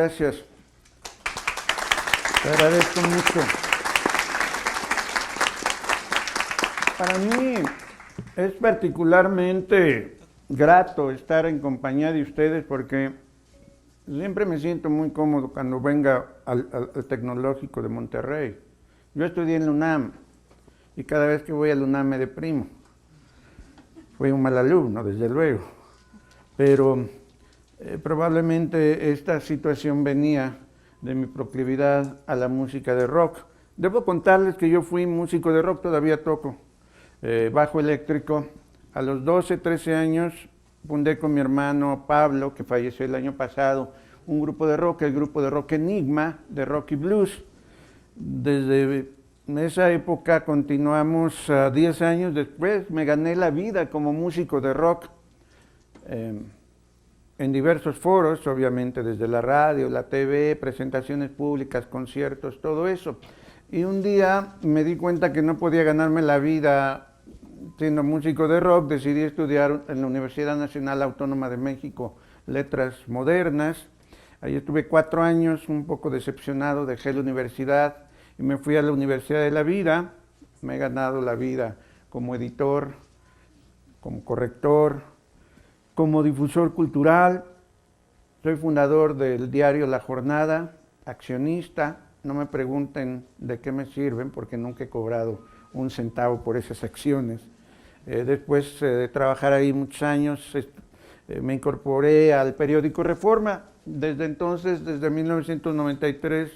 gracias. Te agradezco mucho. Para mí es particularmente grato estar en compañía de ustedes porque siempre me siento muy cómodo cuando venga al Tecnológico de Monterrey. Yo estudié en la UNAM y cada vez que voy a la UNAM me deprimo. Fui un mal alumno, desde luego, pero probablemente esta situación venía de mi proclividad a la música de rock. Debo contarles que yo fui músico de rock, todavía toco bajo eléctrico. A los 12, 13 años fundé con mi hermano Pablo, que falleció el año pasado, un grupo de rock, el grupo de rock Enigma, de rock y blues. Desde esa época continuamos, 10 años después me gané la vida como músico de rock en diversos foros, obviamente desde la radio, la TV, presentaciones públicas, conciertos, todo eso. Y un día me di cuenta que no podía ganarme la vida siendo músico de rock, decidí estudiar en la Universidad Nacional Autónoma de México Letras Modernas. Ahí estuve 4 años, un poco decepcionado, dejé la universidad y me fui a la Universidad de la Vida. Me he ganado la vida como editor, como corrector, como difusor cultural. Soy fundador del diario La Jornada, accionista. No me pregunten de qué me sirven porque nunca he cobrado un centavo por esas acciones. Después de trabajar ahí muchos años, me incorporé al periódico Reforma. Desde entonces, desde 1993,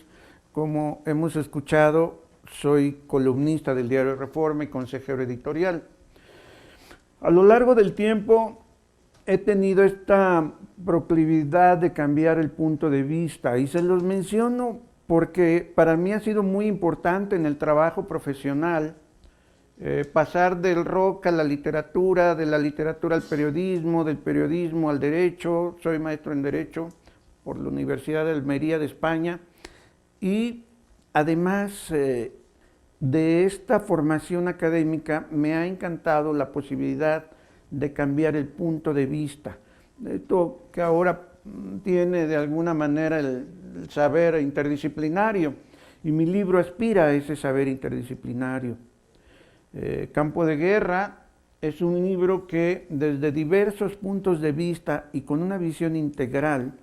como hemos escuchado, soy columnista del diario Reforma y consejero editorial. A lo largo del tiempo he tenido esta proclividad de cambiar el punto de vista y se los menciono porque para mí ha sido muy importante en el trabajo profesional pasar del rock a la literatura, de la literatura al periodismo, del periodismo al derecho. Soy maestro en Derecho por la Universidad de Almería de España y además de esta formación académica me ha encantado la posibilidad de cambiar el punto de vista. Esto que ahora tiene de alguna manera el saber interdisciplinario y mi libro aspira a ese saber interdisciplinario. Campo de Guerra es un libro que desde diversos puntos de vista y con una visión integral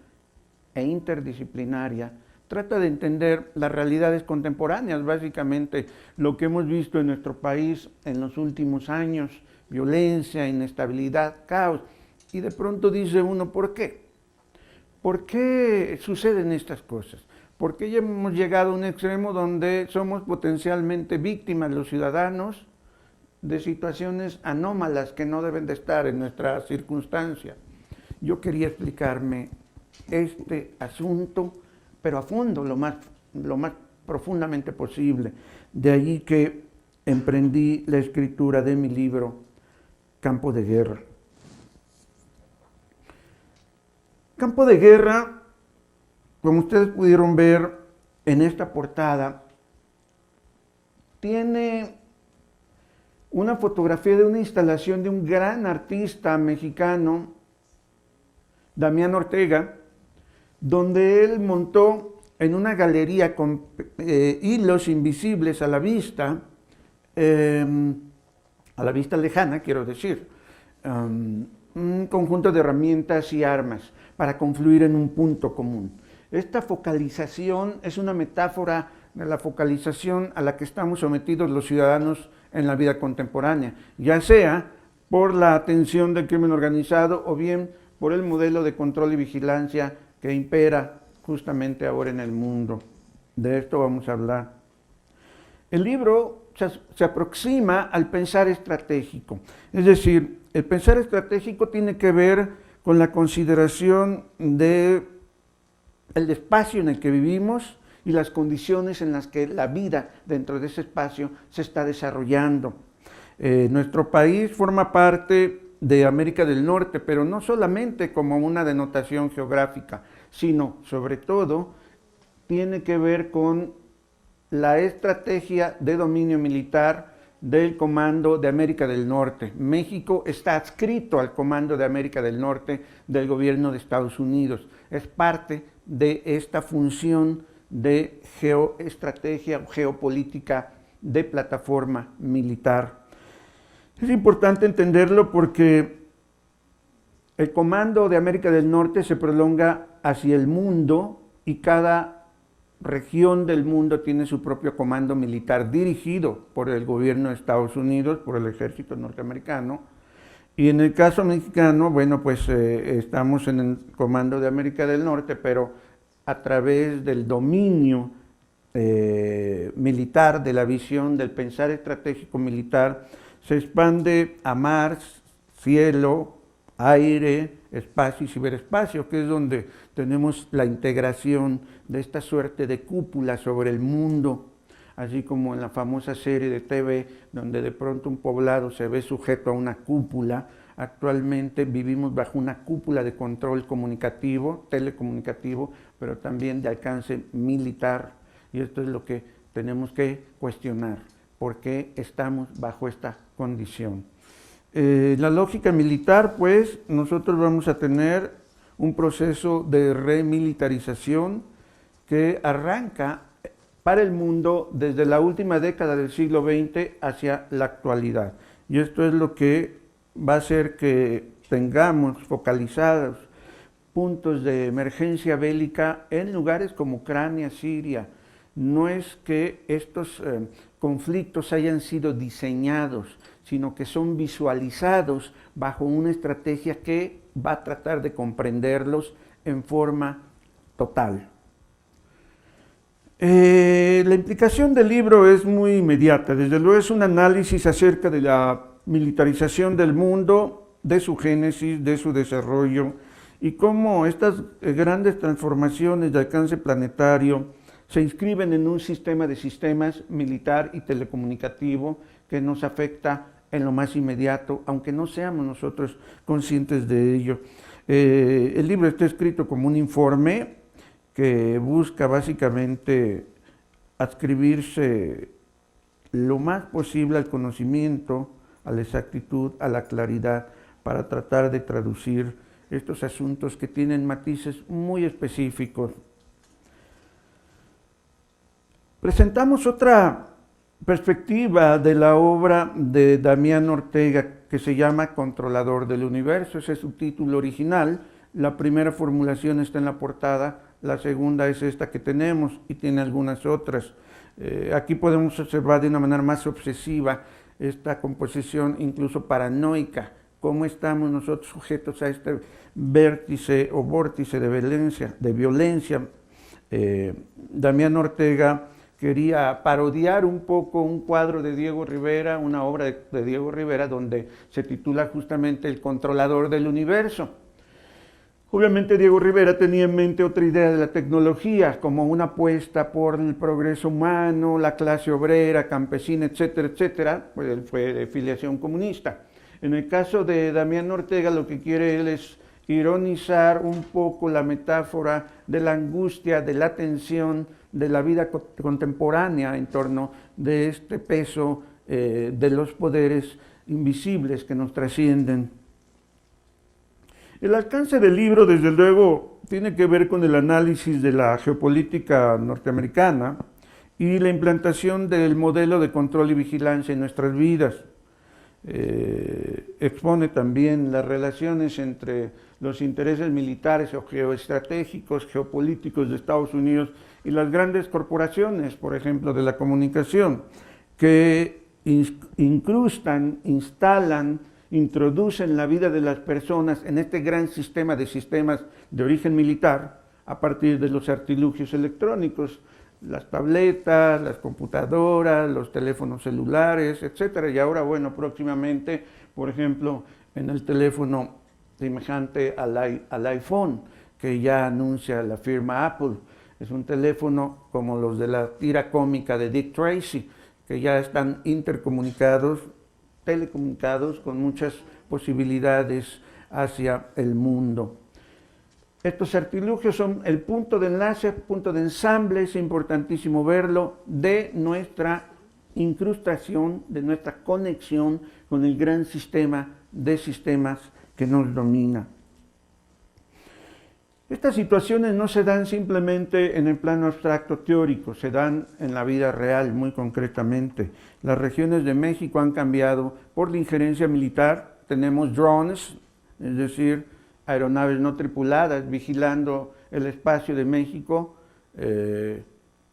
e interdisciplinaria trata de entender las realidades contemporáneas, básicamente lo que hemos visto en nuestro país en los últimos años, violencia, inestabilidad, caos, y de pronto dice uno, ¿por qué? ¿Por qué suceden estas cosas? ¿Por qué ya hemos llegado a un extremo donde somos potencialmente víctimas los ciudadanos de situaciones anómalas que no deben de estar en nuestra circunstancia? Yo quería explicarme este asunto, pero a fondo, lo más profundamente posible. De allí que emprendí la escritura de mi libro, Campo de Guerra. Campo de Guerra, como ustedes pudieron ver en esta portada, tiene una fotografía de una instalación de un gran artista mexicano, Damián Ortega, donde él montó en una galería con hilos invisibles a la vista lejana, quiero decir, un conjunto de herramientas y armas para confluir en un punto común. Esta focalización es una metáfora de la focalización a la que estamos sometidos los ciudadanos en la vida contemporánea, ya sea por la atención del crimen organizado o bien por el modelo de control y vigilancia que impera justamente ahora en el mundo. De esto vamos a hablar. El libro se aproxima al pensar estratégico, es decir, el pensar estratégico tiene que ver con la consideración del espacio en el que vivimos y las condiciones en las que la vida dentro de ese espacio se está desarrollando. Nuestro país forma parte de América del Norte, pero no solamente como una denotación geográfica, sino sobre todo tiene que ver con la estrategia de dominio militar del Comando de América del Norte. México está adscrito al Comando de América del Norte del gobierno de Estados Unidos. Es parte de esta función de geoestrategia o geopolítica de plataforma militar. Es importante entenderlo porque el Comando de América del Norte se prolonga hacia el mundo y cada región del mundo tiene su propio comando militar dirigido por el gobierno de Estados Unidos, por el ejército norteamericano. Y en el caso mexicano, bueno, pues estamos en el Comando de América del Norte, pero a través del dominio militar, de la visión, del pensar estratégico militar, se expande a mar, cielo, aire, espacio y ciberespacio, que es donde tenemos la integración de esta suerte de cúpula sobre el mundo, así como en la famosa serie de TV, donde de pronto un poblado se ve sujeto a una cúpula. Actualmente vivimos bajo una cúpula de control comunicativo, telecomunicativo, pero también de alcance militar, y esto es lo que tenemos que cuestionar, ¿por qué estamos bajo esta condición? La lógica militar, pues, nosotros vamos a tener un proceso de remilitarización que arranca para el mundo desde la última década del siglo XX hacia la actualidad. Y esto es lo que va a hacer que tengamos focalizados puntos de emergencia bélica en lugares como Ucrania, Siria. No es que estos conflictos hayan sido diseñados, sino que son visualizados bajo una estrategia que va a tratar de comprenderlos en forma total. La implicación del libro es muy inmediata, desde luego es un análisis acerca de la militarización del mundo, de su génesis, de su desarrollo, y cómo estas grandes transformaciones de alcance planetario se inscriben en un sistema de sistemas militar y telecomunicativo que nos afecta en lo más inmediato, aunque no seamos nosotros conscientes de ello. El libro está escrito como un informe que busca básicamente adscribirse lo más posible al conocimiento, a la exactitud, a la claridad, para tratar de traducir estos asuntos que tienen matices muy específicos. Presentamos otra perspectiva de la obra de Damián Ortega que se llama Controlador del Universo. Ese es su título original. La primera formulación está en la portada, la segunda es esta que tenemos y tiene algunas otras. Aquí podemos observar de una manera más obsesiva esta composición incluso paranoica, cómo estamos nosotros sujetos a este vértice o vórtice de violencia. Damián Ortega quería parodiar un poco un cuadro de Diego Rivera, una obra de Diego Rivera, donde se titula justamente El Controlador del Universo. Obviamente Diego Rivera tenía en mente otra idea de la tecnología, como una apuesta por el progreso humano, la clase obrera, campesina, etcétera, etcétera, pues él fue de filiación comunista. En el caso de Damián Ortega, lo que quiere él es ironizar un poco la metáfora de la angustia, de la tensión, de la vida contemporánea en torno de este peso de los poderes invisibles que nos trascienden. El alcance del libro, desde luego, tiene que ver con el análisis de la geopolítica norteamericana y la implantación del modelo de control y vigilancia en nuestras vidas. Expone también las relaciones entre los intereses militares o geoestratégicos, geopolíticos de Estados Unidos y las grandes corporaciones, por ejemplo, de la comunicación, que incrustan, instalan, introducen la vida de las personas en este gran sistema de sistemas de origen militar a partir de los artilugios electrónicos, las tabletas, las computadoras, los teléfonos celulares, etcétera. Y ahora, bueno, próximamente, por ejemplo, en el teléfono semejante al iPhone, que ya anuncia la firma Apple. Es un teléfono como los de la tira cómica de Dick Tracy, que ya están intercomunicados, telecomunicados, con muchas posibilidades hacia el mundo. Estos artilugios son el punto de enlace, punto de ensamble, es importantísimo verlo, de nuestra incrustación, de nuestra conexión con el gran sistema de sistemas que nos domina. Estas situaciones no se dan simplemente en el plano abstracto teórico, se dan en la vida real muy concretamente. Las regiones de México han cambiado por la injerencia militar, tenemos drones, es decir, aeronaves no tripuladas vigilando el espacio de México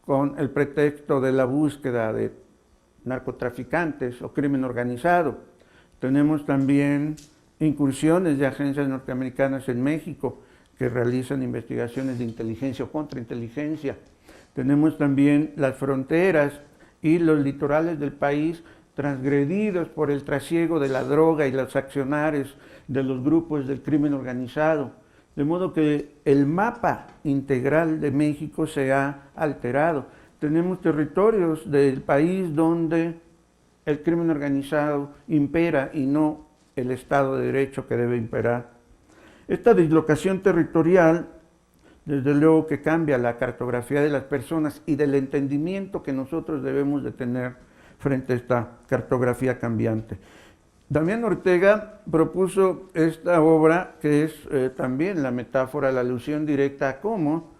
con el pretexto de la búsqueda de narcotraficantes o crimen organizado. Tenemos también incursiones de agencias norteamericanas en México que realizan investigaciones de inteligencia o contrainteligencia. Tenemos también las fronteras y los litorales del país transgredidos por el trasiego de la droga y los accionarios de los grupos del crimen organizado. De modo que el mapa integral de México se ha alterado. Tenemos territorios del país donde el crimen organizado impera y no el Estado de Derecho que debe imperar. Esta dislocación territorial, desde luego que cambia la cartografía de las personas y del entendimiento que nosotros debemos de tener frente a esta cartografía cambiante. Damián Ortega propuso esta obra que es también la metáfora, la alusión directa a cómo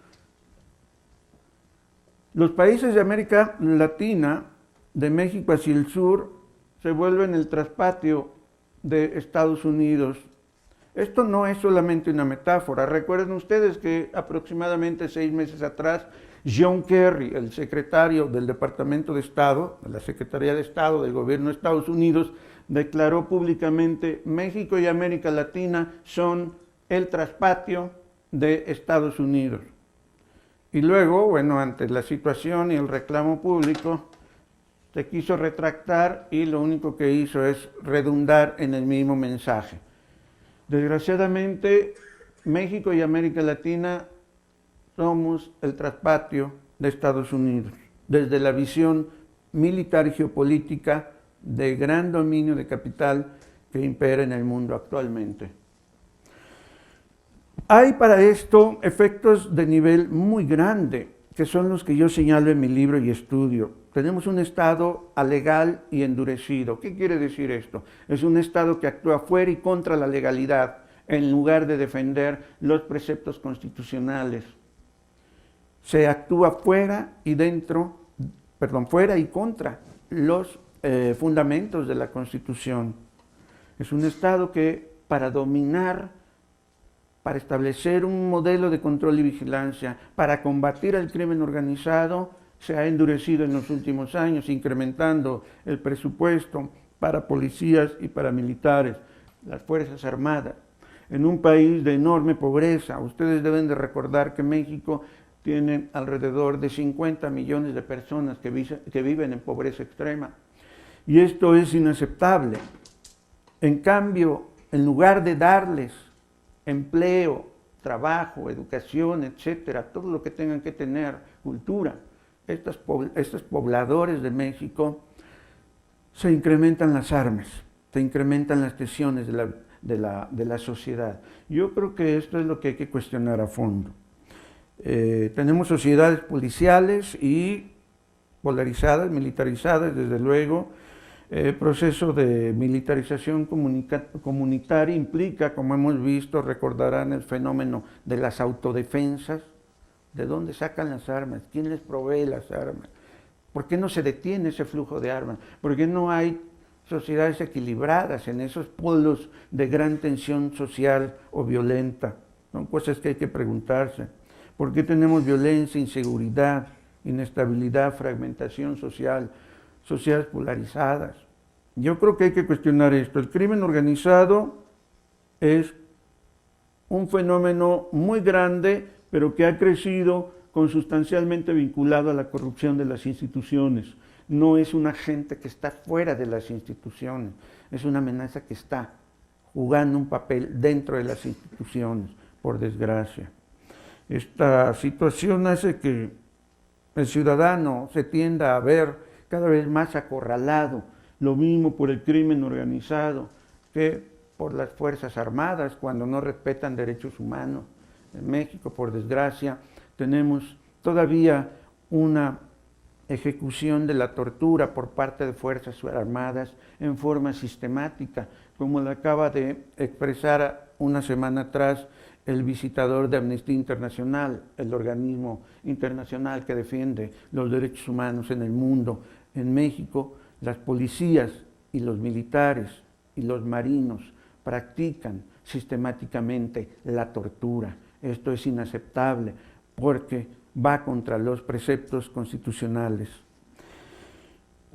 los países de América Latina, de México hacia el sur, se vuelven el traspatio de Estados Unidos. Esto no es solamente una metáfora. Recuerden ustedes que aproximadamente 6 meses atrás, John Kerry, el secretario del Departamento de Estado, de la Secretaría de Estado del Gobierno de Estados Unidos, declaró públicamente: México y América Latina son el traspatio de Estados Unidos. Y luego, bueno, ante la situación y el reclamo público, se quiso retractar y lo único que hizo es redundar en el mismo mensaje. Desgraciadamente, México y América Latina somos el traspatio de Estados Unidos, desde la visión militar y geopolítica de gran dominio de capital que impera en el mundo actualmente. Hay para esto efectos de nivel muy grande, que son los que yo señalo en mi libro y estudio. Tenemos un Estado alegal y endurecido. ¿Qué quiere decir esto? Es un Estado que actúa fuera y contra la legalidad, en lugar de defender los preceptos constitucionales. Se actúa fuera y contra los fundamentos de la Constitución. Es un Estado que, para dominar, para establecer un modelo de control y vigilancia, para combatir al crimen organizado, se ha endurecido en los últimos años, incrementando el presupuesto para policías y paramilitares, las Fuerzas Armadas. En un país de enorme pobreza, ustedes deben de recordar que México tiene alrededor de 50 millones de personas que viven en pobreza extrema. Y esto es inaceptable. En cambio, en lugar de darles empleo, trabajo, educación, etcétera, todo lo que tengan que tener, cultura, estos pobladores de México, se incrementan las armas, se incrementan las tensiones de la sociedad. Yo creo que esto es lo que hay que cuestionar a fondo. Tenemos sociedades policiales y polarizadas, militarizadas, desde luego. El proceso de militarización comunitaria implica, como hemos visto, recordarán el fenómeno de las autodefensas. ¿De dónde sacan las armas? ¿Quién les provee las armas? ¿Por qué no se detiene ese flujo de armas? ¿Por qué no hay sociedades equilibradas en esos polos de gran tensión social o violenta? Son cosas que hay que preguntarse. ¿Por qué tenemos violencia, inseguridad, inestabilidad, fragmentación social, sociedades polarizadas? Yo creo que hay que cuestionar esto. El crimen organizado es un fenómeno muy grande, pero que ha crecido consustancialmente vinculado a la corrupción de las instituciones. No es un agente que está fuera de las instituciones, es una amenaza que está jugando un papel dentro de las instituciones, por desgracia. Esta situación hace que el ciudadano se tienda a ver cada vez más acorralado, lo mismo por el crimen organizado que por las Fuerzas Armadas cuando no respetan derechos humanos. En México, por desgracia, tenemos todavía una ejecución de la tortura por parte de Fuerzas Armadas en forma sistemática, como lo acaba de expresar una semana atrás el visitador de Amnistía Internacional, el organismo internacional que defiende los derechos humanos en el mundo. En México, las policías y los militares y los marinos practican sistemáticamente la tortura. Esto es inaceptable porque va contra los preceptos constitucionales.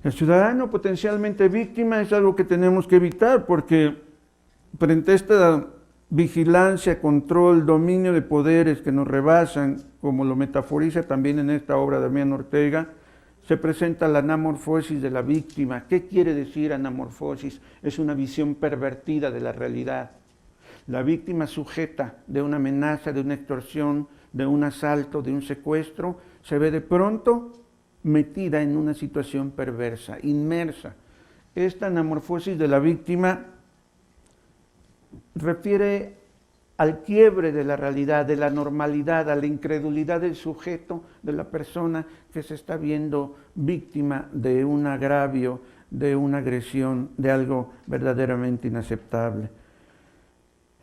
El ciudadano potencialmente víctima es algo que tenemos que evitar porque frente a esta vigilancia, control, dominio de poderes que nos rebasan, como lo metaforiza también en esta obra de Damián Ortega, se presenta la anamorfosis de la víctima. ¿Qué quiere decir anamorfosis? Es una visión pervertida de la realidad. La víctima sujeta de una amenaza, de una extorsión, de un asalto, de un secuestro, se ve de pronto metida en una situación perversa, inmersa. Esta anamorfosis de la víctima refiere al quiebre de la realidad, de la normalidad, a la incredulidad del sujeto, de la persona que se está viendo víctima de un agravio, de una agresión, de algo verdaderamente inaceptable.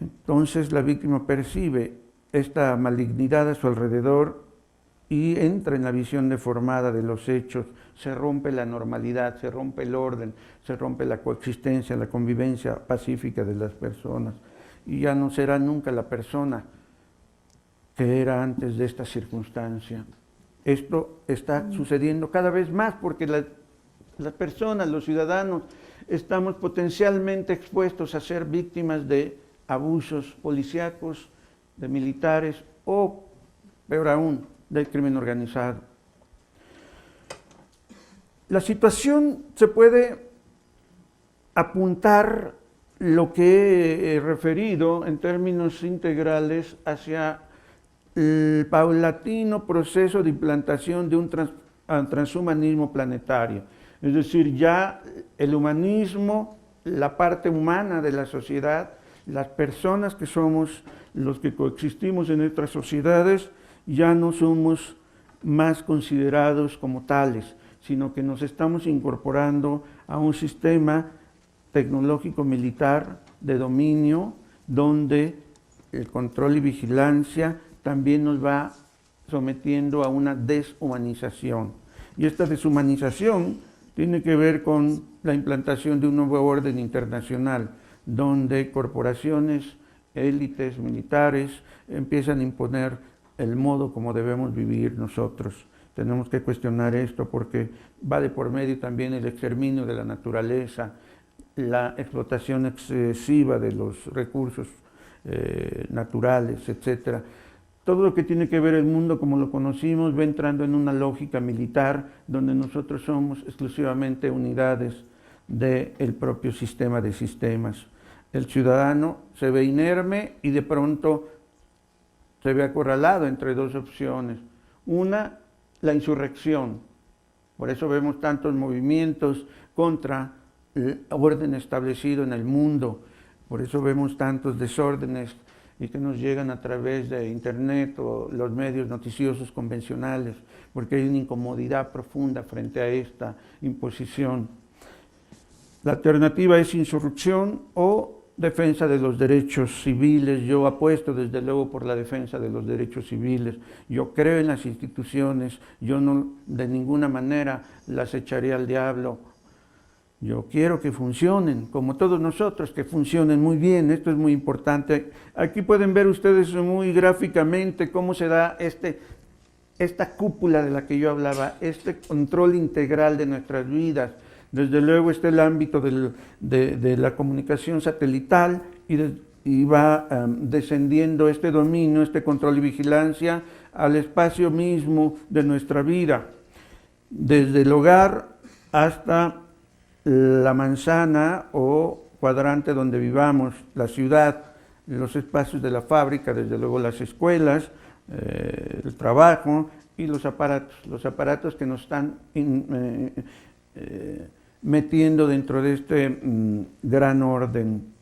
Entonces la víctima percibe esta malignidad a su alrededor y entra en la visión deformada de los hechos, se rompe la normalidad, se rompe el orden, se rompe la coexistencia, la convivencia pacífica de las personas y ya no será nunca la persona que era antes de esta circunstancia. Esto está sucediendo cada vez más porque las personas, los ciudadanos, estamos potencialmente expuestos a ser víctimas de abusos policíacos, de militares o, peor aún, del crimen organizado. La situación se puede apuntar lo que he referido en términos integrales hacia el paulatino proceso de implantación de un transhumanismo planetario. Es decir, ya el humanismo, la parte humana de la sociedad, las personas que somos los que coexistimos en nuestras sociedades, ya no somos más considerados como tales, sino que nos estamos incorporando a un sistema tecnológico militar de dominio, donde el control y vigilancia también nos va sometiendo a una deshumanización. Y esta deshumanización tiene que ver con la implantación de un nuevo orden internacional, donde corporaciones, élites militares empiezan a imponer el modo como debemos vivir nosotros. Tenemos que cuestionar esto porque va de por medio también el exterminio de la naturaleza, la explotación excesiva de los recursos naturales, etc. Todo lo que tiene que ver el mundo como lo conocimos va entrando en una lógica militar donde nosotros somos exclusivamente unidades del propio sistema de sistemas. El ciudadano se ve inerme y de pronto se ve acorralado entre dos opciones. Una, la insurrección. Por eso vemos tantos movimientos contra el orden establecido en el mundo. Por eso vemos tantos desórdenes y que nos llegan a través de internet o los medios noticiosos convencionales, porque hay una incomodidad profunda frente a esta imposición. La alternativa es insurrección o defensa de los derechos civiles. Yo apuesto desde luego por la defensa de los derechos civiles. Yo creo en las instituciones, yo no de ninguna manera las echaré al diablo. Yo quiero que funcionen, como todos nosotros, que funcionen muy bien. Esto es muy importante. Aquí pueden ver ustedes muy gráficamente cómo se da esta cúpula de la que yo hablaba, este control integral de nuestras vidas. Desde luego está el ámbito de la comunicación satelital y va descendiendo este dominio, este control y vigilancia al espacio mismo de nuestra vida, desde el hogar hasta la manzana o cuadrante donde vivamos, la ciudad, los espacios de la fábrica, desde luego las escuelas, el trabajo y los aparatos que nos están metiendo dentro de este gran orden.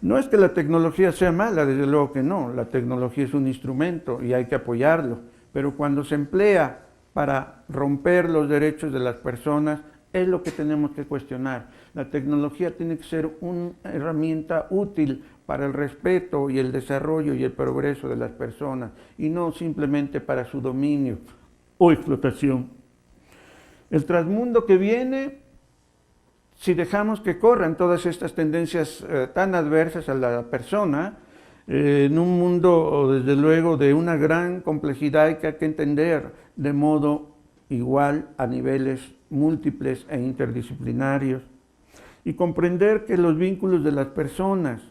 No es que la tecnología sea mala, desde luego que no, la tecnología es un instrumento y hay que apoyarlo, pero cuando se emplea para romper los derechos de las personas, es lo que tenemos que cuestionar. La tecnología tiene que ser una herramienta útil para el respeto y el desarrollo y el progreso de las personas, y no simplemente para su dominio o explotación. El transmundo que viene, si dejamos que corran todas estas tendencias tan adversas a la persona, en un mundo, desde luego, de una gran complejidad que hay que entender de modo igual a niveles múltiples e interdisciplinarios, y comprender que los vínculos de las personas,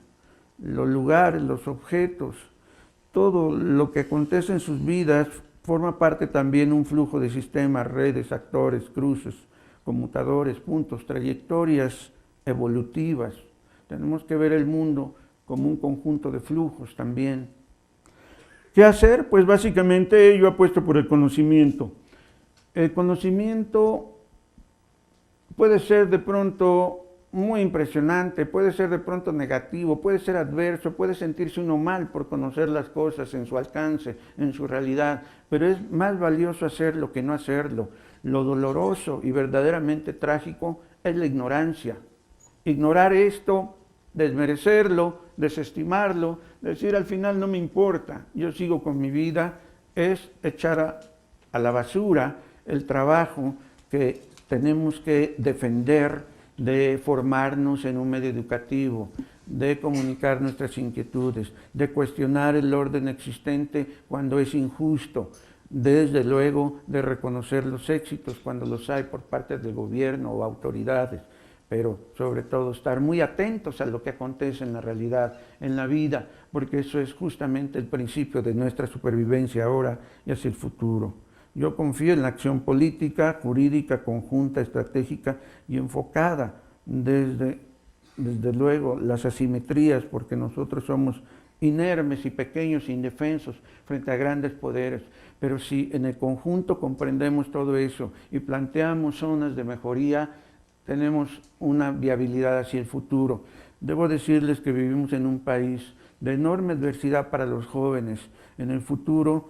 los lugares, los objetos, todo lo que acontece en sus vidas forma parte también de un flujo de sistemas, redes, actores, cruces, conmutadores, puntos, trayectorias evolutivas. Tenemos que ver el mundo como un conjunto de flujos también. ¿Qué hacer? Pues básicamente yo apuesto por el conocimiento. El conocimiento puede ser de pronto muy impresionante, puede ser de pronto negativo, puede ser adverso, puede sentirse uno mal por conocer las cosas en su alcance, en su realidad, pero es más valioso hacerlo que no hacerlo. Lo doloroso y verdaderamente trágico es la ignorancia. Ignorar esto, desmerecerlo, desestimarlo, decir al final no me importa, yo sigo con mi vida, es echar a la basura el trabajo que tenemos que defender de formarnos en un medio educativo, de comunicar nuestras inquietudes, de cuestionar el orden existente cuando es injusto, desde luego de reconocer los éxitos cuando los hay por parte del gobierno o autoridades, pero sobre todo estar muy atentos a lo que acontece en la realidad, en la vida, porque eso es justamente el principio de nuestra supervivencia ahora y hacia el futuro. Yo confío en la acción política, jurídica, conjunta, estratégica y enfocada desde luego las asimetrías, porque nosotros somos inermes y pequeños, indefensos frente a grandes poderes, pero si en el conjunto comprendemos todo eso y planteamos zonas de mejoría, tenemos una viabilidad hacia el futuro. Debo decirles que vivimos en un país de enorme adversidad para los jóvenes. En el futuro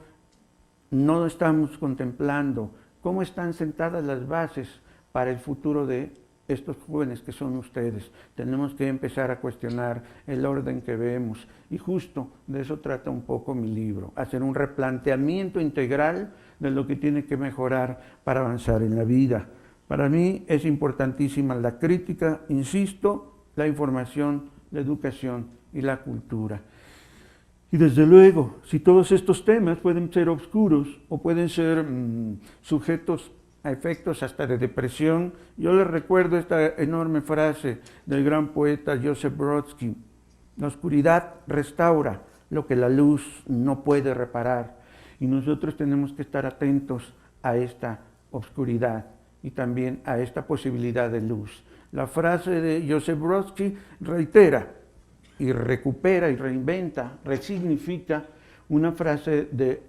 no estamos contemplando cómo están sentadas las bases para el futuro de estos jóvenes que son ustedes. Tenemos que empezar a cuestionar el orden que vemos, y justo de eso trata un poco mi libro, hacer un replanteamiento integral de lo que tiene que mejorar para avanzar en la vida. Para mí es importantísima la crítica, insisto, la información, la educación y la cultura. Y desde luego, si todos estos temas pueden ser oscuros o pueden ser sujetos a efectos hasta de depresión, yo les recuerdo esta enorme frase del gran poeta Joseph Brodsky: la oscuridad restaura lo que la luz no puede reparar, y nosotros tenemos que estar atentos a esta oscuridad y también a esta posibilidad de luz. La frase de Joseph Brodsky reitera y recupera y reinventa, resignifica una frase de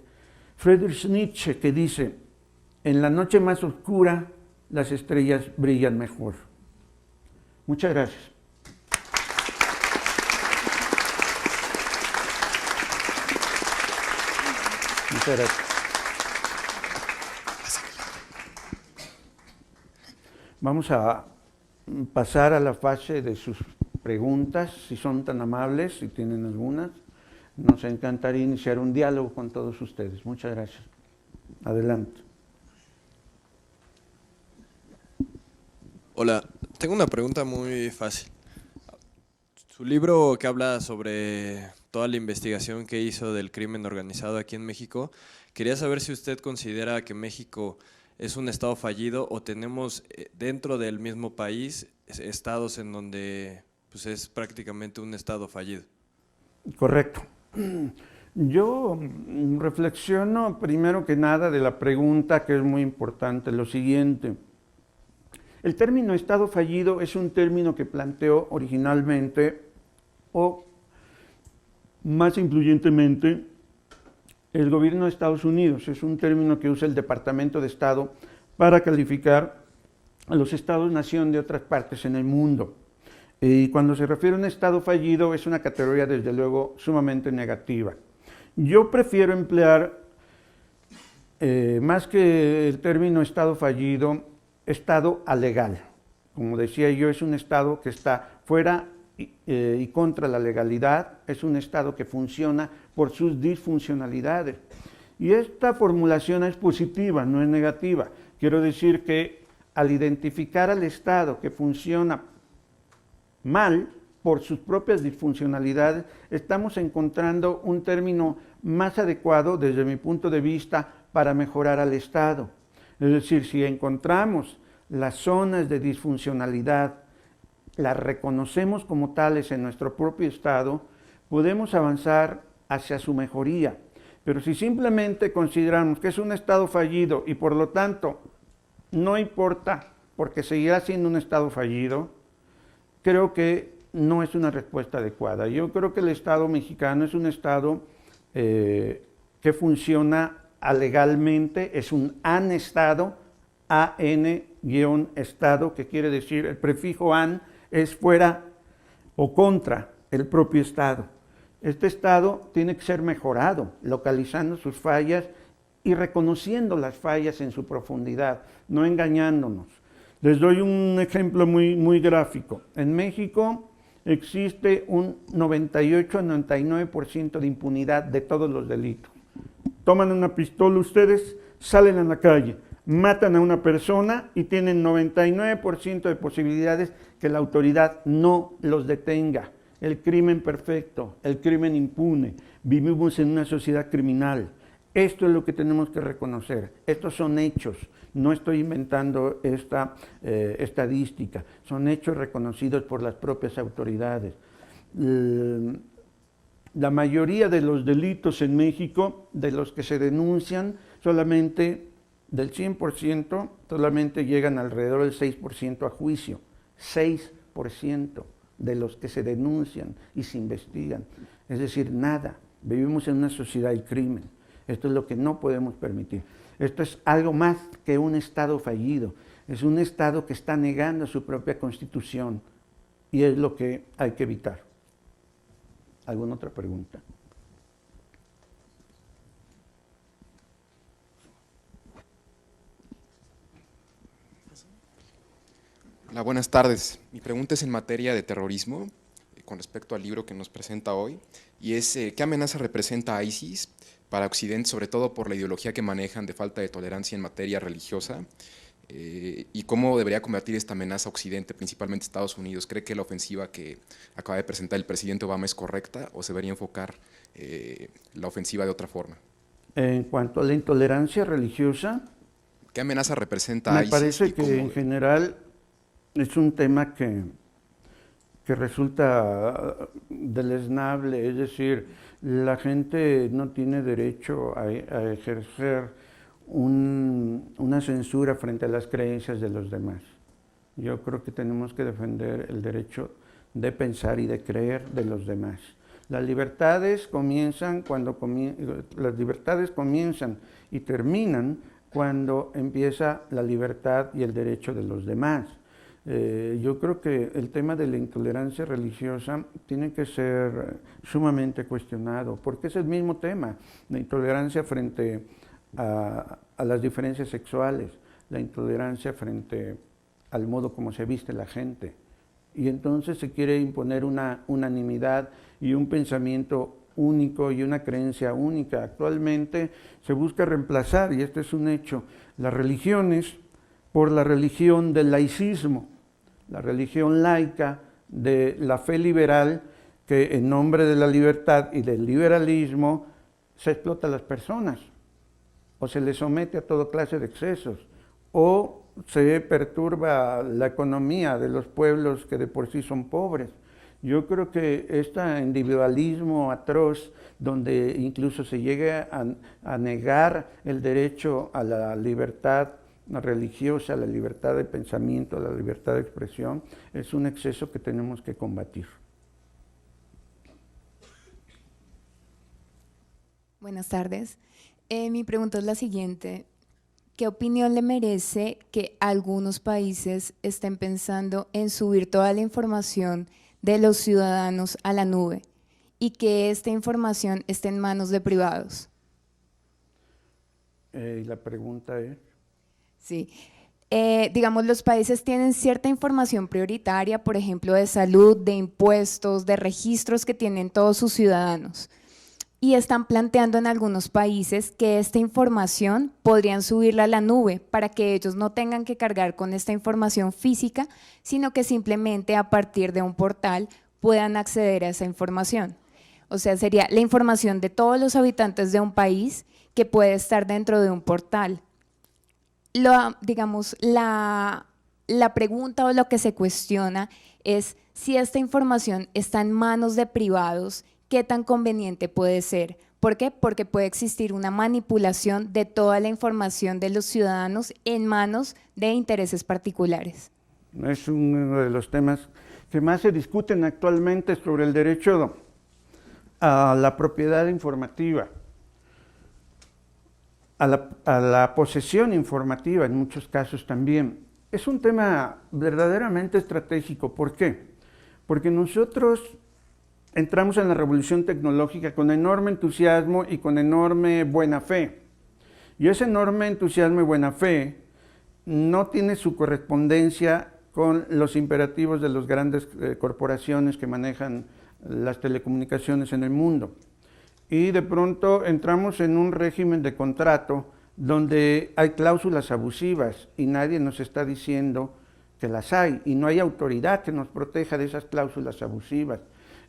Friedrich Nietzsche que dice: en la noche más oscura las estrellas brillan mejor. Muchas gracias. Muchas gracias. Vamos a pasar a la fase de sus preguntas, si son tan amables, si tienen algunas. Nos encantaría iniciar un diálogo con todos ustedes. Muchas gracias. Adelante. Hola, tengo una pregunta muy fácil. Su libro que habla sobre toda la investigación que hizo del crimen organizado aquí en México, quería saber si usted considera que México es un estado fallido o tenemos dentro del mismo país estados en donde pues, es prácticamente un estado fallido. Correcto. Yo reflexiono primero que nada de la pregunta, que es muy importante, lo siguiente. El término estado fallido es un término que planteó originalmente o más influyentemente el gobierno de Estados Unidos. Es un término que usa el Departamento de Estado para calificar a los estados-nación de otras partes en el mundo. Y cuando se refiere a un estado fallido es una categoría desde luego sumamente negativa. Yo prefiero emplear más que el término Estado fallido, Estado alegal. Como decía yo, es un Estado que está fuera y contra la legalidad, es un Estado que funciona por sus disfuncionalidades. Y esta formulación es positiva, no es negativa. Quiero decir que al identificar al Estado que funciona mal por sus propias disfuncionalidades, estamos encontrando un término más adecuado desde mi punto de vista para mejorar al Estado. Es decir, si encontramos las zonas de disfuncionalidad, las reconocemos como tales en nuestro propio Estado, podemos avanzar hacia su mejoría. Pero si simplemente consideramos que es un Estado fallido y por lo tanto no importa porque seguirá siendo un Estado fallido, creo que no es una respuesta adecuada. Yo creo que el Estado mexicano es un Estado que funciona alegalmente, es un AN-Estado, AN-Estado, que quiere decir, el prefijo AN es fuera o contra el propio Estado. Este Estado tiene que ser mejorado, localizando sus fallas y reconociendo las fallas en su profundidad, no engañándonos. Les doy un ejemplo muy gráfico. En México existe un 98 a 99% de impunidad de todos los delitos. Toman una pistola ustedes, salen a la calle, matan a una persona y tienen 99% de posibilidades que la autoridad no los detenga. El crimen perfecto, el crimen impune. Vivimos en una sociedad criminal. Esto es lo que tenemos que reconocer. Estos son hechos. No estoy inventando esta estadística. Son hechos reconocidos por las propias autoridades. La mayoría de los delitos en México, de los que se denuncian, solamente del 100%, solamente llegan alrededor del 6% a juicio. 6% de los que se denuncian y se investigan. Es decir, nada. Vivimos en una sociedad del crimen. Esto es lo que no podemos permitir. Esto es algo más que un Estado fallido. Es un Estado que está negando su propia Constitución y es lo que hay que evitar. ¿Alguna otra pregunta? Hola, buenas tardes. Mi pregunta es en materia de terrorismo, con respecto al libro que nos presenta hoy, y es ¿qué amenaza representa a ISIS para Occidente, sobre todo por la ideología que manejan de falta de tolerancia en materia religiosa? ¿Y cómo debería combatir esta amenaza a Occidente, principalmente Estados Unidos? ¿Cree que la ofensiva que acaba de presentar el presidente Obama es correcta o se debería enfocar la ofensiva de otra forma? En cuanto a la intolerancia religiosa, ¿qué amenaza representa a ISIS? Me parece que en general es un tema que resulta deleznable, es decir, la gente no tiene derecho a ejercer una censura frente a las creencias de los demás. Yo creo que tenemos que defender el derecho de pensar y de creer de los demás. Las libertades comienzan y terminan cuando empieza la libertad y el derecho de los demás. Yo creo que el tema de la intolerancia religiosa tiene que ser sumamente cuestionado, porque es el mismo tema, la intolerancia frente a las diferencias sexuales, la intolerancia frente al modo como se viste la gente. Y entonces se quiere imponer una unanimidad y un pensamiento único y una creencia única. Actualmente se busca reemplazar, y esto es un hecho, las religiones por la religión del laicismo, la religión laica de la fe liberal, que en nombre de la libertad y del liberalismo se explota a las personas, o se les somete a toda clase de excesos, o se perturba la economía de los pueblos que de por sí son pobres. Yo creo que este individualismo atroz, donde incluso se llega a negar el derecho a la libertad religiosa, a la libertad de pensamiento, a la libertad de expresión, es un exceso que tenemos que combatir. Buenas tardes. Mi pregunta es la siguiente. ¿Qué opinión le merece que algunos países estén pensando en subir toda la información de los ciudadanos a la nube y que esta información esté en manos de privados? Y la pregunta es... Sí. Digamos, los países tienen cierta información prioritaria, por ejemplo, de salud, de impuestos, de registros que tienen todos sus ciudadanos. Y están planteando en algunos países que esta información podrían subirla a la nube para que ellos no tengan que cargar con esta información física, sino que simplemente a partir de un portal puedan acceder a esa información. O sea, sería la información de todos los habitantes de un país que puede estar dentro de un portal. Digamos, la pregunta o lo que se cuestiona es si esta información está en manos de privados, ¿qué tan conveniente puede ser? ¿Por qué? Porque puede existir una manipulación de toda la información de los ciudadanos en manos de intereses particulares. Es uno de los temas que más se discuten actualmente sobre el derecho a la propiedad informativa, a la posesión informativa en muchos casos también. Es un tema verdaderamente estratégico. ¿Por qué? Porque nosotros entramos en la revolución tecnológica con enorme entusiasmo y con enorme buena fe. Y ese enorme entusiasmo y buena fe no tiene su correspondencia con los imperativos de las grandes corporaciones que manejan las telecomunicaciones en el mundo. Y de pronto entramos en un régimen de contrato donde hay cláusulas abusivas y nadie nos está diciendo que las hay, y no hay autoridad que nos proteja de esas cláusulas abusivas.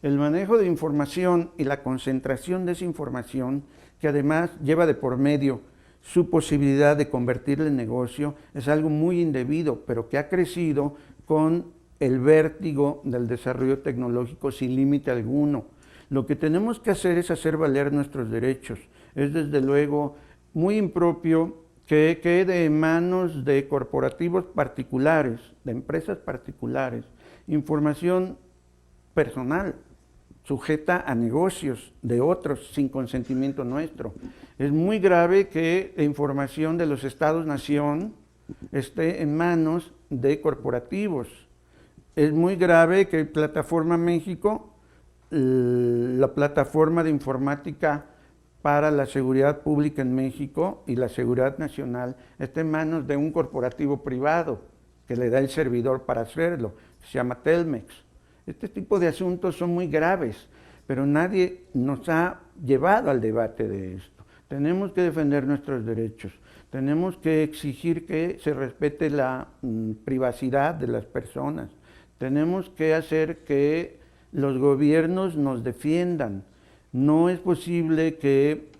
El manejo de información y la concentración de esa información, que además lleva de por medio su posibilidad de convertirla en negocio, es algo muy indebido, pero que ha crecido con el vértigo del desarrollo tecnológico sin límite alguno. Lo que tenemos que hacer es hacer valer nuestros derechos. Es desde luego muy impropio que quede en manos de corporativos particulares, de empresas particulares, información personal, sujeta a negocios de otros sin consentimiento nuestro. Es muy grave que la información de los estados-nación esté en manos de corporativos. Es muy grave que Plataforma México, la plataforma de informática para la seguridad pública en México y la seguridad nacional, esté en manos de un corporativo privado que le da el servidor para hacerlo, que se llama Telmex. Este tipo de asuntos son muy graves, pero nadie nos ha llevado al debate de esto. Tenemos que defender nuestros derechos, tenemos que exigir que se respete la privacidad de las personas, tenemos que hacer que los gobiernos nos defiendan. No es posible que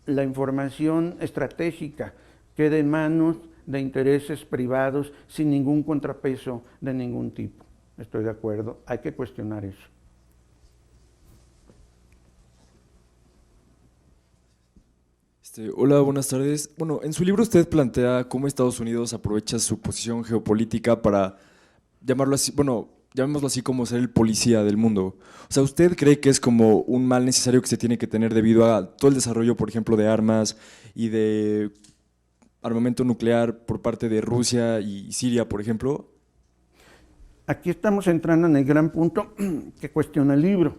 la información estratégica quede en manos de intereses privados sin ningún contrapeso de ningún tipo. Estoy de acuerdo, hay que cuestionar eso. Hola, buenas tardes. Bueno, en su libro usted plantea cómo Estados Unidos aprovecha su posición geopolítica para llamarlo así, bueno, llamémoslo así, como ser el policía del mundo. O sea, ¿usted cree que es como un mal necesario que se tiene que tener debido a todo el desarrollo, por ejemplo, de armas y de armamento nuclear por parte de Rusia y Siria, por ejemplo? Aquí estamos entrando en el gran punto que cuestiona el libro.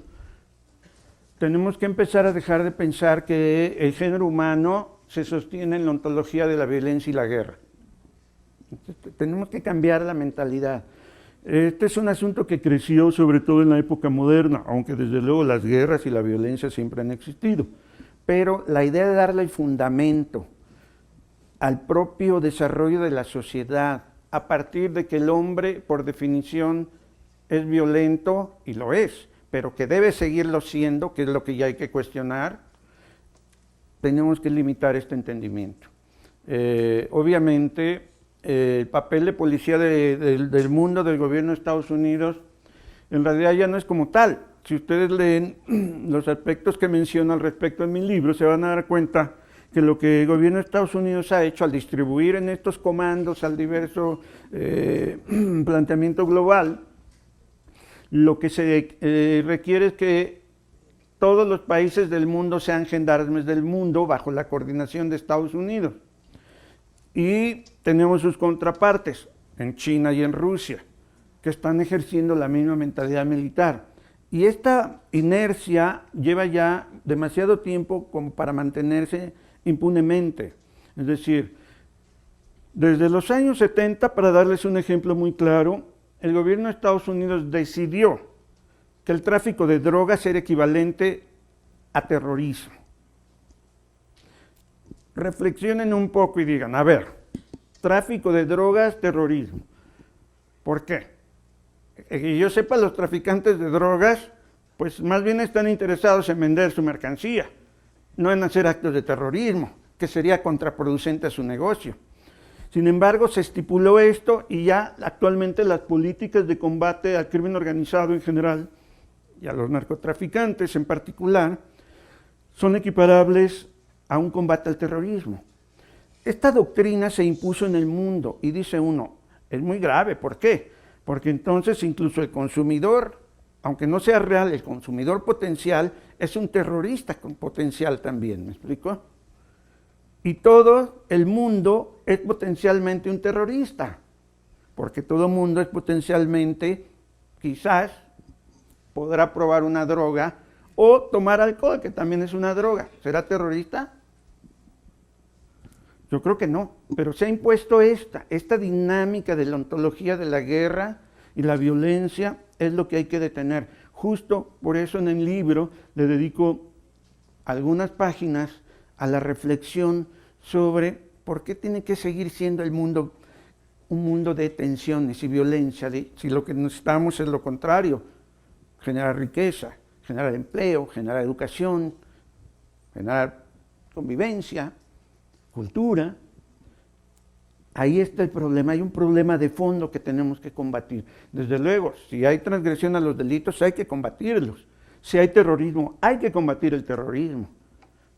Tenemos que empezar a dejar de pensar que el género humano se sostiene en la ontología de la violencia y la guerra. Entonces, tenemos que cambiar la mentalidad. Este es un asunto que creció sobre todo en la época moderna, aunque desde luego las guerras y la violencia siempre han existido. Pero la idea de darle el fundamento al propio desarrollo de la sociedad, a partir de que el hombre, por definición, es violento, y lo es, pero que debe seguirlo siendo, que es lo que ya hay que cuestionar, tenemos que limitar este entendimiento. Obviamente, el papel de policía del mundo, del gobierno de Estados Unidos, en realidad ya no es como tal. Si ustedes leen los aspectos que menciono al respecto en mi libro, se van a dar cuenta que lo que el gobierno de Estados Unidos ha hecho al distribuir en estos comandos al diverso planteamiento global, lo que se requiere es que todos los países del mundo sean gendarmes del mundo bajo la coordinación de Estados Unidos. Y tenemos sus contrapartes en China y en Rusia, que están ejerciendo la misma mentalidad militar. Y esta inercia lleva ya demasiado tiempo como para mantenerse impunemente. Es decir, desde los años 70, para darles un ejemplo muy claro, el gobierno de Estados Unidos decidió que el tráfico de drogas era equivalente a terrorismo. Reflexionen un poco y digan, a ver, tráfico de drogas, terrorismo. ¿Por qué? Que yo sepa, los traficantes de drogas, pues más bien están interesados en vender su mercancía, no en hacer actos de terrorismo, que sería contraproducente a su negocio. Sin embargo, se estipuló esto y ya actualmente las políticas de combate al crimen organizado en general y a los narcotraficantes en particular son equiparables a un combate al terrorismo. Esta doctrina se impuso en el mundo y dice uno, es muy grave, ¿por qué? Porque entonces incluso el consumidor, aunque no sea real, el consumidor potencial es un terrorista con potencial también, ¿me explico? Y todo el mundo es potencialmente un terrorista, porque todo el mundo es potencialmente, quizás, podrá probar una droga o tomar alcohol, que también es una droga. ¿Será terrorista? Yo creo que no, pero se ha impuesto esta dinámica de la ontología de la guerra y la violencia es lo que hay que detener. Justo por eso en el libro le dedico algunas páginas a la reflexión sobre por qué tiene que seguir siendo el mundo un mundo de tensiones y violencia, si lo que necesitamos es lo contrario, generar riqueza, generar empleo, generar educación, generar convivencia, cultura. Ahí está el problema, hay un problema de fondo que tenemos que combatir. Desde luego, si hay transgresión a los delitos, hay que combatirlos. Si hay terrorismo, hay que combatir el terrorismo.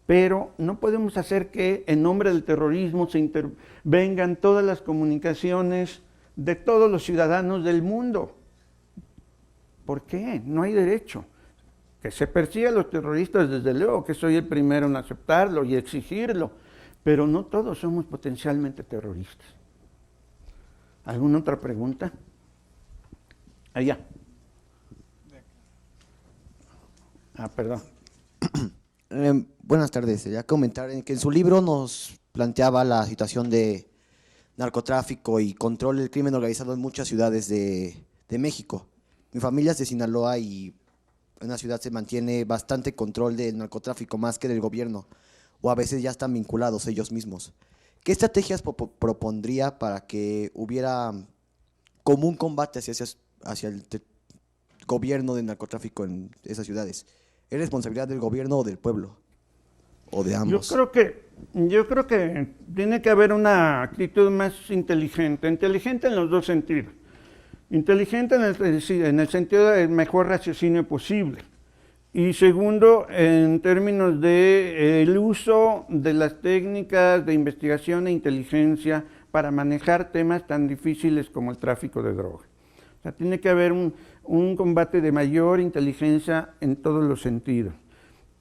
Pero no podemos hacer que en nombre del terrorismo se intervengan todas las comunicaciones de todos los ciudadanos del mundo. ¿Por qué? No hay derecho. Que se persiga a los terroristas, desde luego, que soy el primero en aceptarlo y exigirlo, pero no todos somos potencialmente terroristas. ¿Alguna otra pregunta? Allá. Perdón. Buenas tardes. Quería comentar que en su libro nos planteaba la situación de narcotráfico y control del crimen organizado en muchas ciudades de México. Mi familia es de Sinaloa y en la ciudad se mantiene bastante control del narcotráfico, más que del gobierno, o a veces ya están vinculados ellos mismos. ¿Qué estrategias propondría para que hubiera como un combate hacia el gobierno del narcotráfico en esas ciudades? ¿Es responsabilidad del gobierno o del pueblo? ¿O de ambos? Yo creo que tiene que haber una actitud más inteligente en los dos sentidos. Inteligente en el sentido del mejor raciocinio posible. Y segundo, en términos del uso de las técnicas de investigación e inteligencia para manejar temas tan difíciles como el tráfico de drogas. O sea, tiene que haber un combate de mayor inteligencia en todos los sentidos.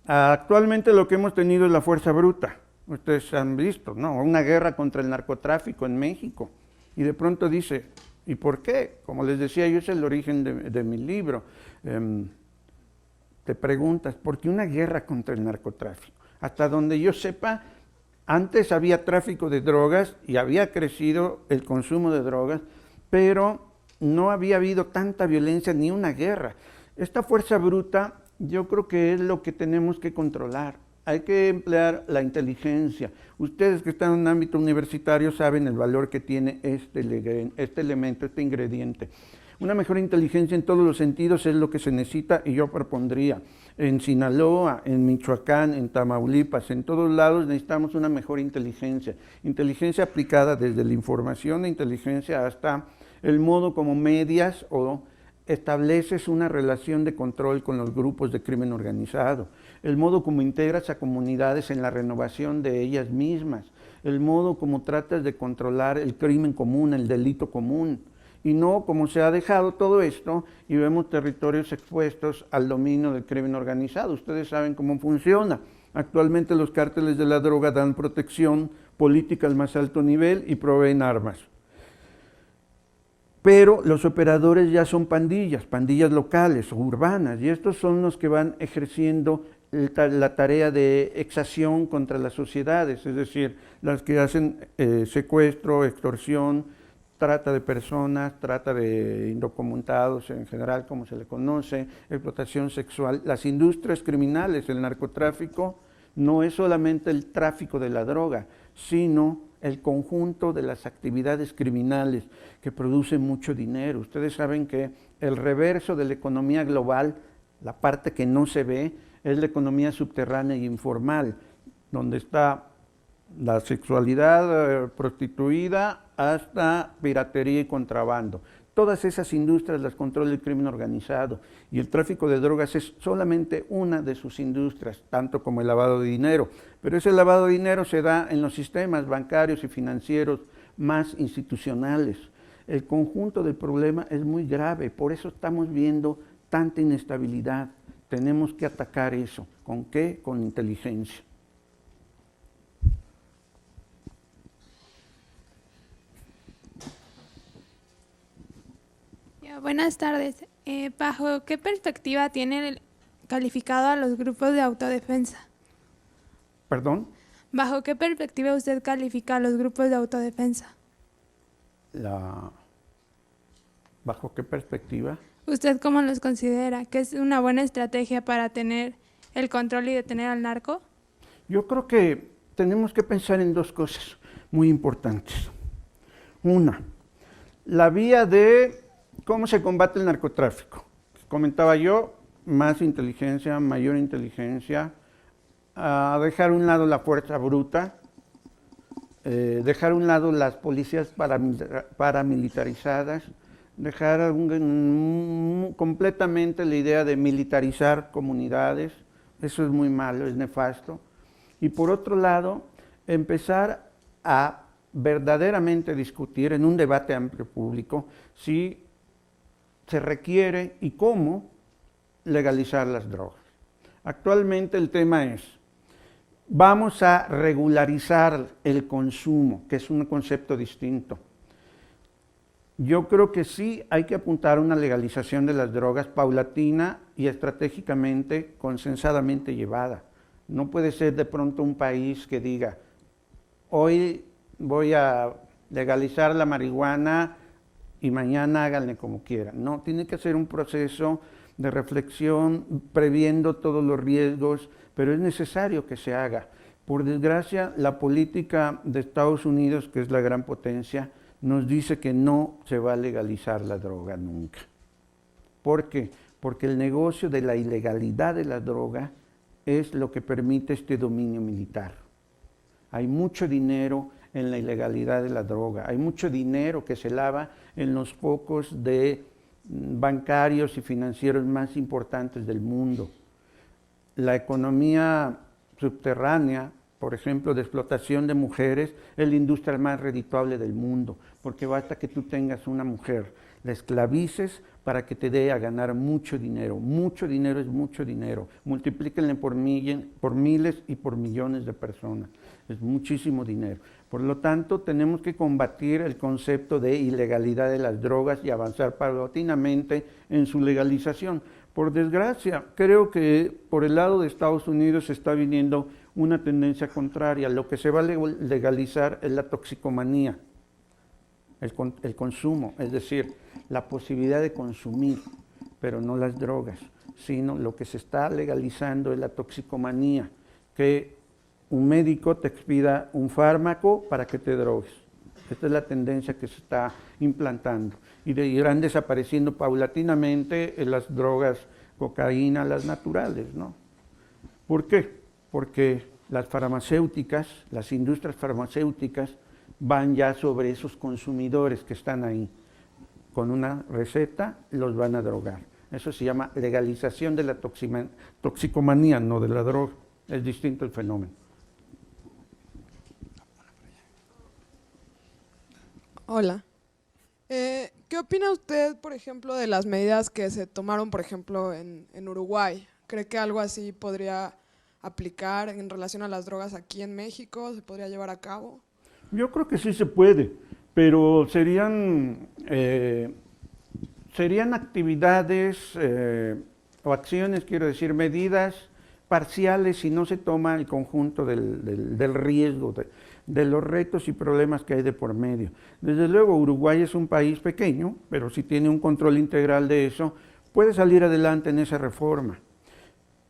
Actualmente lo que hemos tenido es la fuerza bruta. Ustedes han visto, ¿no? Una guerra contra el narcotráfico en México. Y de pronto dice, ¿y por qué? Como les decía yo, es el origen de mi libro. Te preguntas, ¿por qué una guerra contra el narcotráfico? Hasta donde yo sepa, antes había tráfico de drogas y había crecido el consumo de drogas, pero no había habido tanta violencia ni una guerra. Esta fuerza bruta yo creo que es lo que tenemos que controlar. Hay que emplear la inteligencia. Ustedes que están en un ámbito universitario saben el valor que tiene este elemento, este ingrediente. Una mejor inteligencia en todos los sentidos es lo que se necesita y yo propondría. En Sinaloa, en Michoacán, en Tamaulipas, en todos lados necesitamos una mejor inteligencia. Inteligencia aplicada desde la información de inteligencia hasta el modo como medias o estableces una relación de control con los grupos de crimen organizado, el modo como integras a comunidades en la renovación de ellas mismas, el modo como tratas de controlar el crimen común, el delito común, y no como se ha dejado todo esto y vemos territorios expuestos al dominio del crimen organizado. Ustedes saben cómo funciona. Actualmente los cárteles de la droga dan protección política al más alto nivel y proveen armas. Pero los operadores ya son pandillas locales o urbanas, y estos son los que van ejerciendo la tarea de exacción contra las sociedades, es decir, las que hacen secuestro, extorsión, trata de personas, trata de indocumentados en general, como se le conoce, explotación sexual. Las industrias criminales, el narcotráfico, no es solamente el tráfico de la droga, sino el conjunto de las actividades criminales que producen mucho dinero. Ustedes saben que el reverso de la economía global, la parte que no se ve, es la economía subterránea y informal, donde está la sexualidad prostituida hasta piratería y contrabando. Todas esas industrias las controla el crimen organizado y el tráfico de drogas es solamente una de sus industrias, tanto como el lavado de dinero. Pero ese lavado de dinero se da en los sistemas bancarios y financieros más institucionales. El conjunto del problema es muy grave, por eso estamos viendo tanta inestabilidad. Tenemos que atacar eso. ¿Con qué? Con inteligencia. Buenas tardes. ¿Bajo qué perspectiva tienen calificado a los grupos de autodefensa? ¿Perdón? ¿Bajo qué perspectiva usted califica a los grupos de autodefensa? ¿Bajo qué perspectiva? ¿Usted cómo los considera? ¿Que es una buena estrategia para tener el control y detener al narco? Yo creo que tenemos que pensar en dos cosas muy importantes. Una, la vía de cómo se combate el narcotráfico. Comentaba yo, más inteligencia, mayor inteligencia, a dejar a un lado la fuerza bruta, dejar a un lado las policías paramilitarizadas, dejar completamente la idea de militarizar comunidades, eso es muy malo, es nefasto. Y por otro lado, empezar a verdaderamente discutir en un debate amplio público si se requiere y cómo legalizar las drogas. Actualmente el tema es, vamos a regularizar el consumo, que es un concepto distinto. Yo creo que sí hay que apuntar a una legalización de las drogas paulatina y estratégicamente, consensadamente llevada. No puede ser de pronto un país que diga, hoy voy a legalizar la marihuana y mañana háganle como quieran. No, tiene que ser un proceso de reflexión, previendo todos los riesgos, pero es necesario que se haga. Por desgracia, la política de Estados Unidos, que es la gran potencia, nos dice que no se va a legalizar la droga nunca. ¿Por qué? Porque el negocio de la ilegalidad de la droga es lo que permite este dominio militar. Hay mucho dinero en la ilegalidad de la droga, hay mucho dinero que se lava en los focos de bancarios y financieros más importantes del mundo. La economía subterránea, por ejemplo, de explotación de mujeres, es la industria más redituable del mundo, porque basta que tú tengas una mujer, la esclavices para que te dé a ganar mucho dinero. Mucho dinero es mucho dinero. Multiplíquenle por miles y por millones de personas. Es muchísimo dinero. Por lo tanto, tenemos que combatir el concepto de ilegalidad de las drogas y avanzar paulatinamente en su legalización. Por desgracia, creo que por el lado de Estados Unidos se está viniendo una tendencia contraria. Lo que se va a legalizar es la toxicomanía, el consumo, es decir, la posibilidad de consumir, pero no las drogas, sino lo que se está legalizando es la toxicomanía, que un médico te expida un fármaco para que te drogues. Esta es la tendencia que se está implantando y irán desapareciendo paulatinamente las drogas, cocaína, las naturales, ¿no? ¿Por qué? Porque las farmacéuticas, las industrias farmacéuticas van ya sobre esos consumidores que están ahí. Con una receta los van a drogar. Eso se llama legalización de la toxicomanía, no de la droga. Es distinto el fenómeno. Hola. ¿Qué opina usted, por ejemplo, de las medidas que se tomaron, por ejemplo, en Uruguay? ¿Cree que algo así podría aplicar en relación a las drogas aquí en México? ¿Se podría llevar a cabo? Yo creo que sí se puede, pero serían actividades o acciones, quiero decir, medidas parciales si no se toma el conjunto del riesgo, de los retos y problemas que hay de por medio. Desde luego, Uruguay es un país pequeño, pero si tiene un control integral de eso, puede salir adelante en esa reforma.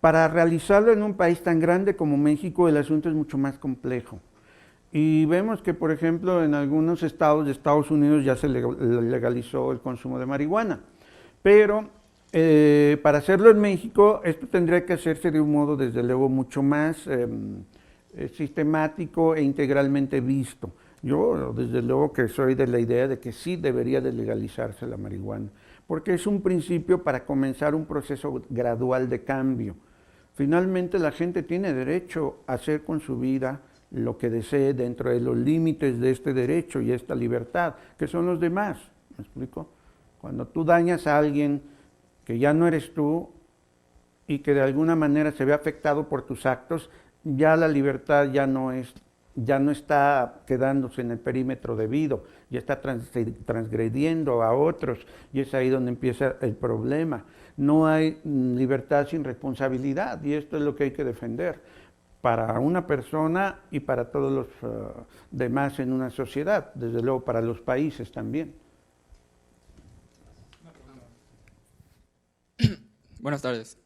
Para realizarlo en un país tan grande como México, el asunto es mucho más complejo. Y vemos que, por ejemplo, en algunos estados de Estados Unidos ya se legalizó el consumo de marihuana. Pero para hacerlo en México, esto tendría que hacerse de un modo, desde luego, mucho más sistemático e integralmente visto. Yo, desde luego, que soy de la idea de que sí debería de legalizarse la marihuana, porque es un principio para comenzar un proceso gradual de cambio. Finalmente, la gente tiene derecho a hacer con su vida lo que desee dentro de los límites de este derecho y esta libertad, que son los demás. ¿Me explico? Cuando tú dañas a alguien que ya no eres tú y que de alguna manera se ve afectado por tus actos, ya la libertad ya no está quedándose en el perímetro debido, ya está transgrediendo a otros, y es ahí donde empieza el problema. No hay libertad sin responsabilidad, y esto es lo que hay que defender para una persona y para todos los demás en una sociedad, desde luego para los países también. Buenas tardes.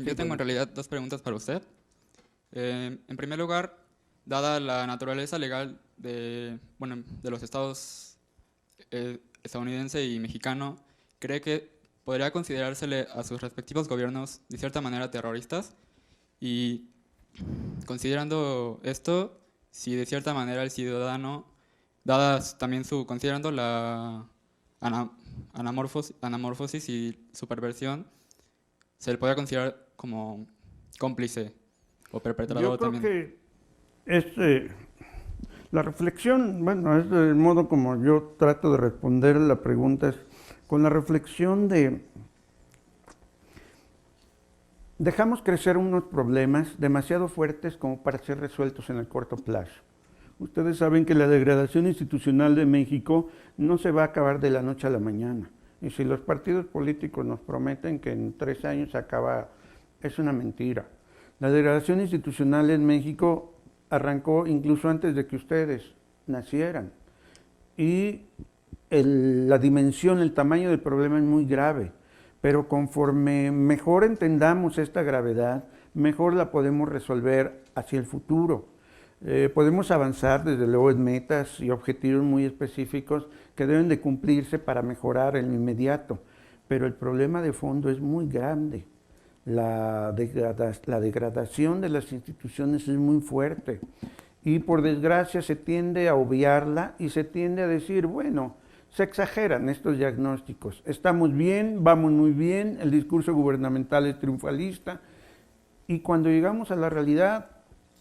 Yo tengo en realidad dos preguntas para usted. En primer lugar, dada la naturaleza legal de los estados estadounidense y mexicano, ¿cree que podría considerársele a sus respectivos gobiernos de cierta manera terroristas? Y considerando esto, si de cierta manera el ciudadano, considerando la anamorfosis y su perversión, se le podría considerar como cómplice o perpetrador también. Yo creo que la reflexión, bueno, es el modo como yo trato de responder la pregunta, es con la reflexión de dejamos crecer unos problemas demasiado fuertes como para ser resueltos en el corto plazo. Ustedes saben que la degradación institucional de México no se va a acabar de la noche a la mañana. Y si los partidos políticos nos prometen que en 3 años se acaba, es una mentira. La degradación institucional en México arrancó incluso antes de que ustedes nacieran. Y la dimensión, el tamaño del problema es muy grave. Pero conforme mejor entendamos esta gravedad, mejor la podemos resolver hacia el futuro. Podemos avanzar desde luego en metas y objetivos muy específicos que deben de cumplirse para mejorar en lo inmediato, pero el problema de fondo es muy grande. La degradación de las instituciones es muy fuerte y por desgracia se tiende a obviarla y se tiende a decir, bueno, se exageran estos diagnósticos, estamos bien, vamos muy bien, el discurso gubernamental es triunfalista y cuando llegamos a la realidad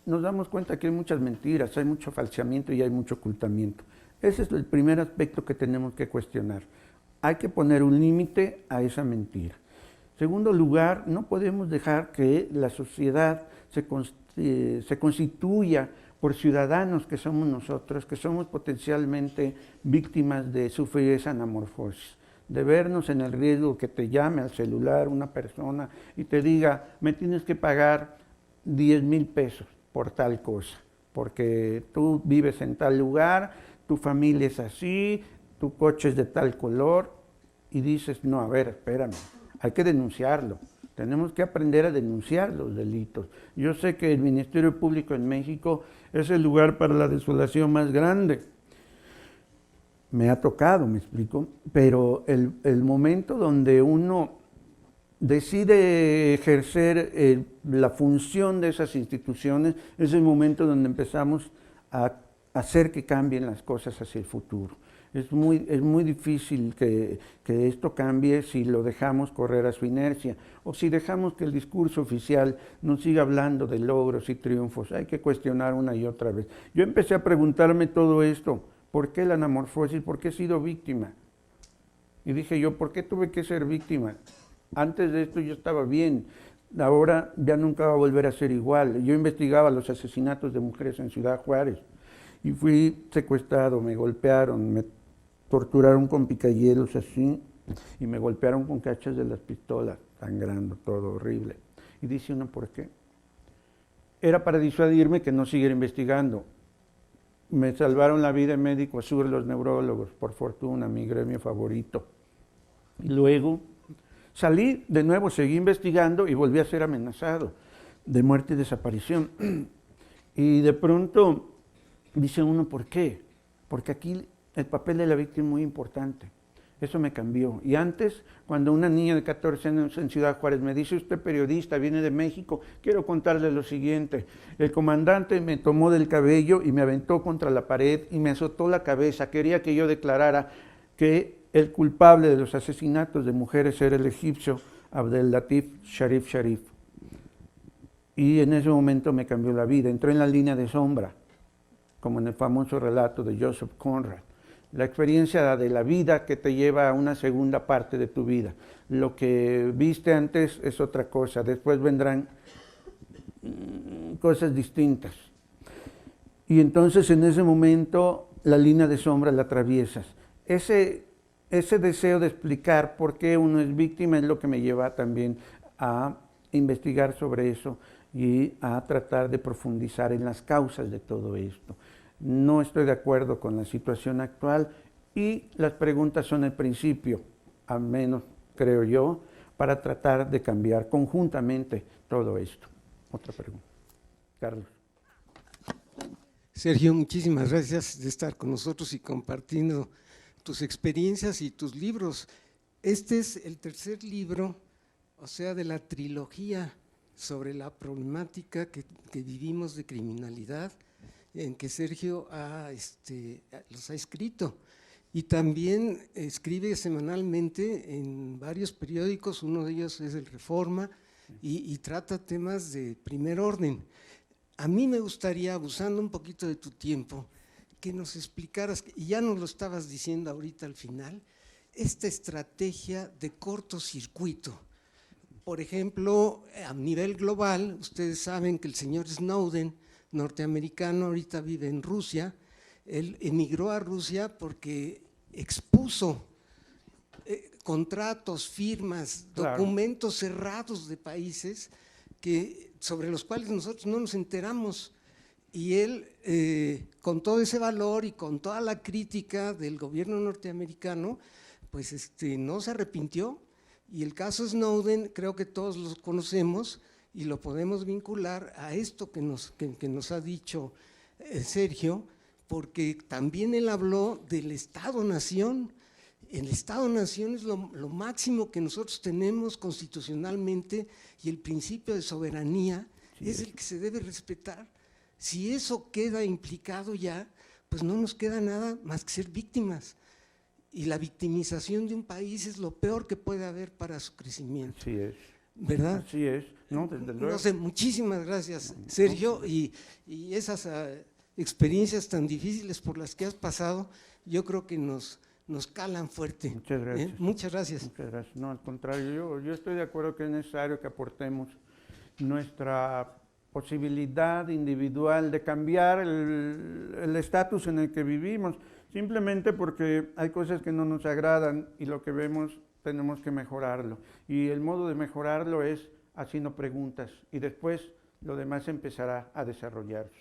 nos damos cuenta que hay muchas mentiras, hay mucho falseamiento y hay mucho ocultamiento. Ese es el primer aspecto que tenemos que cuestionar. Hay que poner un límite a esa mentira. Segundo lugar, no podemos dejar que la sociedad se constituya por ciudadanos que somos nosotros, que somos potencialmente víctimas de sufrir esa anamorfosis, de vernos en el riesgo que te llame al celular una persona y te diga, me tienes que pagar 10,000 pesos por tal cosa, porque tú vives en tal lugar, tu familia es así, tu coche es de tal color, y dices, no, a ver, espérame, hay que denunciarlo. Tenemos que aprender a denunciar los delitos. Yo sé que el Ministerio Público en México es el lugar para la desolación más grande. Me ha tocado, me explico, pero el momento donde uno decide ejercer la función de esas instituciones es el momento donde empezamos a hacer que cambien las cosas hacia el futuro. Es muy difícil que esto cambie si lo dejamos correr a su inercia o si dejamos que el discurso oficial nos siga hablando de logros y triunfos. Hay que cuestionar una y otra vez. Yo empecé a preguntarme todo esto. ¿Por qué la anamorfosis? ¿Por qué he sido víctima? Y dije yo, ¿por qué tuve que ser víctima? Antes de esto yo estaba bien. Ahora ya nunca va a volver a ser igual. Yo investigaba los asesinatos de mujeres en Ciudad Juárez y fui secuestrado, me golpearon, me torturaron con picayelos así y me golpearon con cachas de las pistolas, sangrando, todo horrible. Y dice uno, ¿por qué? era para disuadirme que no siguiera investigando. Me salvaron la vida en Médico Sur los neurólogos, por fortuna, mi gremio favorito. Y luego salí de nuevo, seguí investigando y volví a ser amenazado de muerte y desaparición. Y de pronto dice uno, ¿por qué? Porque aquí el papel de la víctima es muy importante. Eso me cambió. Y antes, cuando una niña de 14 años en Ciudad Juárez me dice, usted periodista, viene de México, quiero contarle lo siguiente. El comandante me tomó del cabello y me aventó contra la pared y me azotó la cabeza. Quería que yo declarara que el culpable de los asesinatos de mujeres era el egipcio Abdel Latif Sharif. Y en ese momento me cambió la vida. Entré en la línea de sombra, como en el famoso relato de Joseph Conrad. La experiencia de la vida que te lleva a una segunda parte de tu vida. Lo que viste antes es otra cosa, después vendrán cosas distintas. Y entonces en ese momento la línea de sombra la atraviesas. Ese deseo de explicar por qué uno es víctima es lo que me lleva también a investigar sobre eso y a tratar de profundizar en las causas de todo esto. No estoy de acuerdo con la situación actual y las preguntas son el principio, al menos creo yo, para tratar de cambiar conjuntamente todo esto. Otra pregunta. Carlos. Sergio, muchísimas gracias de estar con nosotros y compartiendo tus experiencias y tus libros. Este es el tercer libro, o sea, de la trilogía sobre la problemática que vivimos de criminalidad, en que Sergio los ha escrito. Y también escribe semanalmente en varios periódicos, uno de ellos es el Reforma, y trata temas de primer orden. A mí me gustaría, abusando un poquito de tu tiempo, que nos explicaras, y ya nos lo estabas diciendo ahorita al final, esta estrategia de cortocircuito. Por ejemplo, a nivel global, ustedes saben que el señor Snowden, norteamericano, ahorita vive en Rusia. Él emigró a Rusia porque expuso contratos, firmas, documentos cerrados de países sobre los cuales nosotros no nos enteramos. Y él, con todo ese valor y con toda la crítica del gobierno norteamericano, pues no se arrepintió. Y el caso Snowden, creo que todos lo conocemos y lo podemos vincular a esto que nos ha dicho Sergio, porque también él habló del Estado-Nación. El Estado-Nación es lo máximo que nosotros tenemos constitucionalmente y el principio de soberanía es el que se debe respetar. Si eso queda implicado ya, pues no nos queda nada más que ser víctimas. Y la victimización de un país es lo peor que puede haber para su crecimiento. Así es. ¿Verdad? Así es. No, desde luego. No sé, muchísimas gracias, Sergio, y esas experiencias tan difíciles por las que has pasado, yo creo que nos calan fuerte. Muchas gracias. Muchas gracias. Muchas gracias. No, al contrario, yo estoy de acuerdo que es necesario que aportemos nuestra posibilidad individual de cambiar el estatus en el que vivimos, simplemente porque hay cosas que no nos agradan y lo que vemos tenemos que mejorarlo. Y el modo de mejorarlo es haciendo preguntas y después lo demás empezará a desarrollarse.